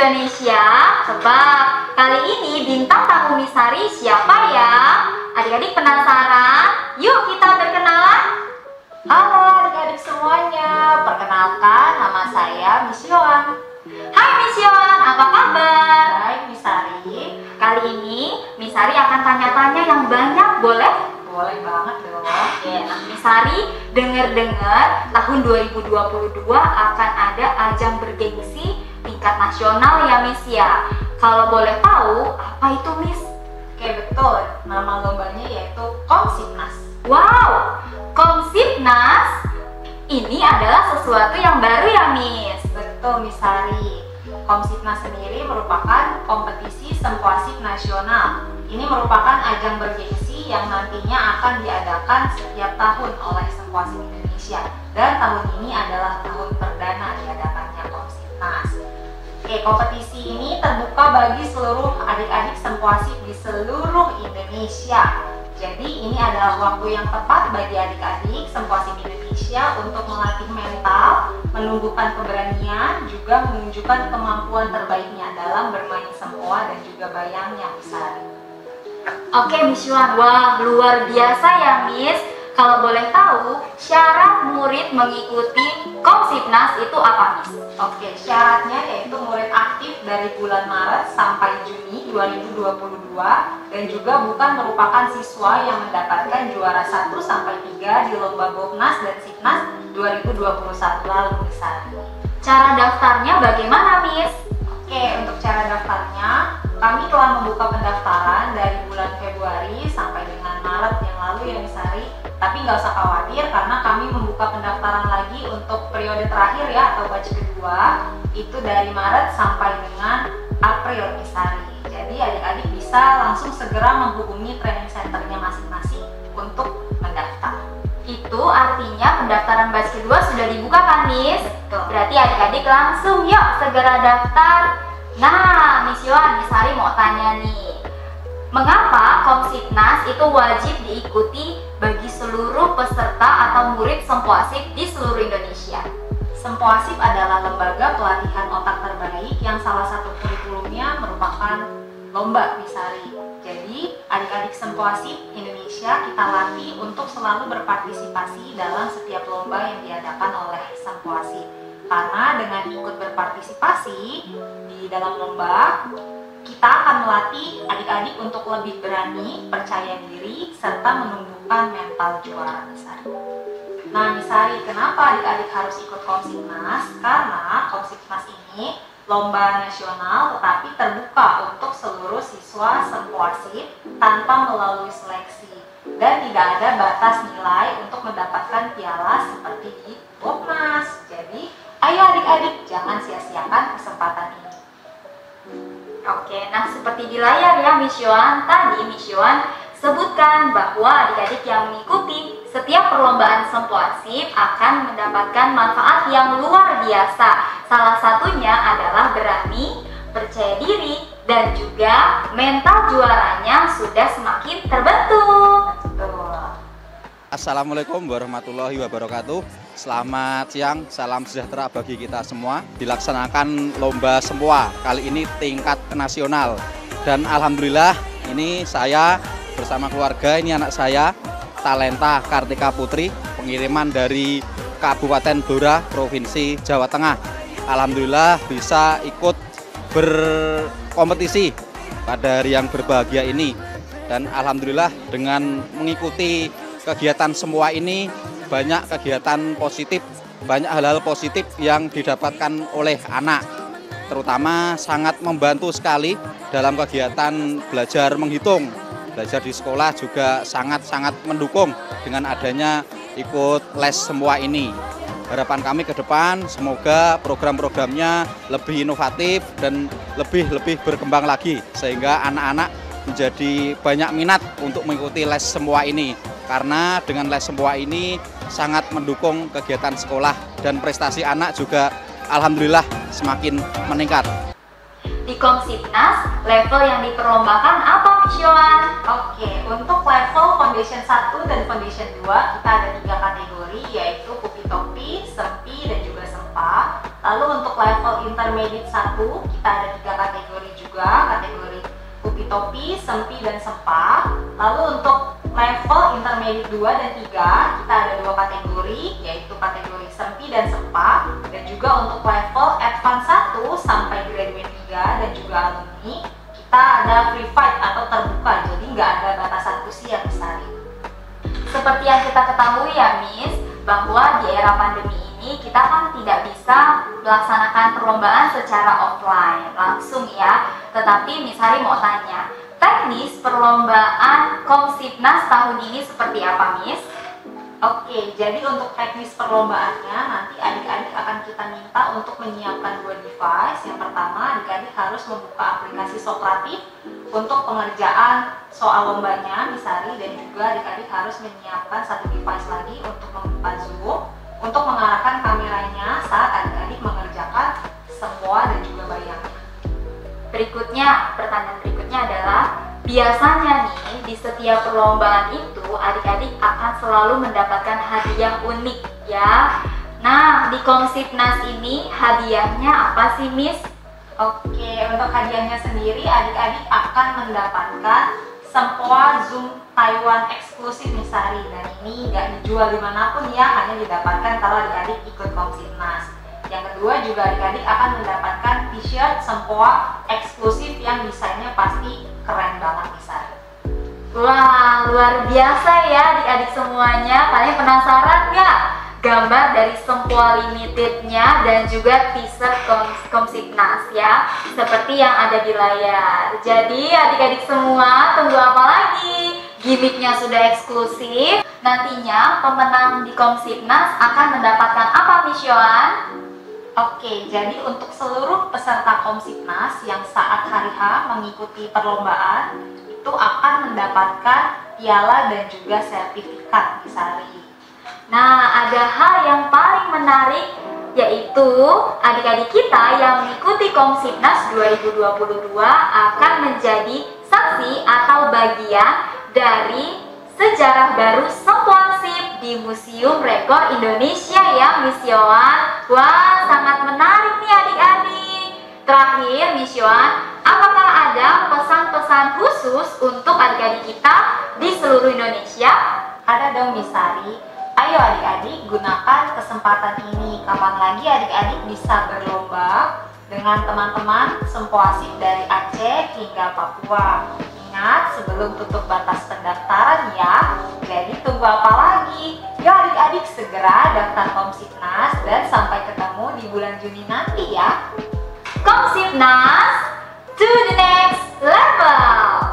Indonesia. Sebab kali ini bintang tamu Misari siapa ya? Adik-adik penasaran? Yuk kita berkenalan. Halo adik-adik semuanya, perkenalkan nama saya Miss Yohan. Hai Miss Yohan, apa kabar? Baik Miss Sari. Kali ini Misari akan tanya-tanya yang banyak, boleh? Boleh banget dong. Oke, nah Misari dengar-dengar tahun 2022 akan ada ajang bergengsi tingkat nasional ya Miss ya. Kalau boleh tahu, apa itu Miss? Oke betul, nama lombanya yaitu Komsipnas. Wow, Komsipnas ini adalah sesuatu yang baru ya Miss. Betul Miss Sari. Komsipnas sendiri merupakan kompetisi sempoasip nasional. Ini merupakan ajang bergengsi yang nantinya akan diadakan setiap tahun oleh Sempoasip Indonesia. Dan tahun ini adalah tahun perdana diadakannya Komsipnas. Oke, kompetisi ini terbuka bagi seluruh adik-adik sempoasip di seluruh Indonesia. Jadi ini adalah waktu yang tepat bagi adik-adik sempoasip Indonesia untuk melatih mental, menumbuhkan keberanian, juga menunjukkan kemampuan terbaiknya dalam bermain sempoa dan juga bayangnya Miss Sari. Oke Miss Yuan, wah luar biasa ya Miss. Kalau boleh tahu, syarat murid mengikuti Komsipnas itu apa Miss? Oke, syaratnya yaitu murid aktif dari bulan Maret sampai Juni 2022 dan juga bukan merupakan siswa yang mendapatkan juara 1 sampai 3 di lomba Bobnas dan Sipnas 2021 lalu Miss Sari. Cara daftarnya bagaimana Miss? Oke, untuk cara daftarnya, kami telah membuka pendaftaran dari bulan Februari sampai dengan Maret yang lalu ya Miss Sari. Tapi nggak usah khawatir karena kami membuka pendaftaran lagi untuk periode terakhir ya atau batch kedua itu dari Maret sampai dengan April Miss Sari. Jadi adik-adik bisa langsung segera menghubungi training centernya masing-masing untuk mendaftar. Itu artinya pendaftaran batch kedua sudah dibuka kan Miss? Betul. Berarti adik-adik langsung yuk segera daftar. Nah Miss Yohan, Miss Sari mau tanya nih, mengapa Komsipnas itu wajib diikuti bagi seluruh peserta atau murid sempoasip di seluruh Indonesia? Sempoasip adalah lembaga pelatihan otak terbaik yang salah satu kurikulumnya merupakan lomba Miss Sari. Jadi adik-adik sempoasip Indonesia kita latih untuk selalu berpartisipasi dalam setiap lomba yang diadakan oleh sempoasip. Karena dengan ikut berpartisipasi di dalam lomba, kita akan melatih adik-adik untuk lebih berani, percaya diri, serta menumbuhkan mental juara Miss Sari. Nah Miss Sari, kenapa adik-adik harus ikut Komsipnas? Karena Komsipnas ini lomba nasional tetapi terbuka untuk seluruh siswa sempoasip tanpa melalui seleksi. Dan tidak ada batas nilai untuk mendapatkan piala seperti di Bobnas. Jadi, ayo adik-adik, jangan sia-siakan kesempatan ini. Oke, nah seperti di layar ya Miss Yohan, tadi Miss Yohan sebutkan bahwa adik-adik yang mengikuti setiap perlombaan sempoasip akan mendapatkan manfaat yang luar biasa. Salah satunya adalah berani, percaya diri, dan juga mental juaranya sudah semakin terbentuk. Assalamualaikum warahmatullahi wabarakatuh. Selamat siang, salam sejahtera bagi kita semua. Dilaksanakan lomba sempoa kali ini tingkat nasional. Dan alhamdulillah ini saya bersama keluarga, ini anak saya Talenta Kartika Putri, pengiriman dari Kabupaten Blora, Provinsi Jawa Tengah. Alhamdulillah bisa ikut berkompetisi pada hari yang berbahagia ini. Dan alhamdulillah dengan mengikuti kegiatan semua ini banyak kegiatan positif, banyak hal-hal positif yang didapatkan oleh anak. Terutama sangat membantu sekali dalam kegiatan belajar menghitung. Belajar di sekolah juga sangat-sangat mendukung dengan adanya ikut les semua ini. Harapan kami ke depan semoga program-programnya lebih inovatif dan lebih berkembang lagi sehingga anak-anak menjadi banyak minat untuk mengikuti les semua ini. Karena dengan les semua ini sangat mendukung kegiatan sekolah dan prestasi anak juga alhamdulillah semakin meningkat. Di Komsipnas, level yang diperlombakan apa Miss Yohan? Oke, untuk level Foundation 1 dan Foundation 2 kita ada 3 kategori yaitu Kupi Topi, Sempi, dan juga Sempa. Lalu untuk level Intermediate 1 kita ada 3 kategori juga, kategori kupi topi, sempi, dan sempa. Lalu untuk level intermediate 2 dan 3 kita ada 2 kategori, yaitu kategori sempi dan sempa. Dan juga untuk level advance 1 sampai graduate 3 dan juga alumni kita ada free fight atau terbuka, jadi nggak ada batasan usia Misari. Seperti yang kita ketahui ya Miss, bahwa di era pandemi ini kita kan tidak bisa melaksanakan perlombaan secara offline langsung ya. Tetapi Miss Hari mau tanya, teknis perlombaan Komsipnas tahun ini seperti apa Miss? Oke, jadi untuk teknis perlombaannya nanti adik-adik akan kita minta untuk menyiapkan 2 device. Yang pertama, adik-adik harus membuka aplikasi Sokratif untuk pengerjaan soal lombanya Misari, dan juga adik-adik harus menyiapkan 1 device lagi untuk membuka Zoom untuk mengarahkan kameranya saat adik-adik mengerjakan semua dan juga bayangnya. Pertanyaan berikutnya adalah, biasanya nih di setiap perlombaan itu adik-adik akan selalu mendapatkan hadiah unik ya. Nah, di Komsipnas ini hadiahnya apa sih Miss? Oke, untuk hadiahnya sendiri adik-adik akan mendapatkan sempoa Zoom Taiwan eksklusif Misari, dan ini nggak dijual dimanapun ya, hanya didapatkan kalau adik-adik ikut Komsipnas. Yang kedua juga adik-adik akan mendapatkan t-shirt sempoa eksklusif yang desainnya pasti keren banget Misari. Wah, luar biasa ya adik-adik semuanya. Kalian penasaran nggak gambar dari sempoa limitednya dan juga t-shirt Komsipnas ya, seperti yang ada di layar. Jadi adik-adik semua tunggu apa lagi? Gimmicknya sudah eksklusif. Nantinya pemenang di Komsipnas akan mendapatkan apa Miss Yohan? Oke, jadi untuk seluruh peserta Komsipnas yang saat hari H mengikuti perlombaan itu akan mendapatkan piala dan juga sertifikat Misari. Nah, ada hal yang paling menarik, yaitu adik-adik kita yang mengikuti Komsipnas 2022 akan menjadi saksi atau bagian dari sejarah baru Sempoasip di Museum Rekor Indonesia ya Miss Yohan. Wah, sangat menarik nih adik-adik. Terakhir Miss Yohan, apakah ada pesan-pesan khusus untuk adik-adik kita di seluruh Indonesia? Ada dong Misari. Ayo adik-adik gunakan kesempatan ini. Kapan lagi adik-adik bisa berlomba dengan teman-teman Sempoasip dari Aceh hingga Papua. Ingat, sebelum tutup batas pendaftaran ya. Jadi tunggu apa lagi? Yuk adik-adik segera daftar Komsipnas dan sampai ketemu di bulan Juni nanti ya. Komsipnas to the next level.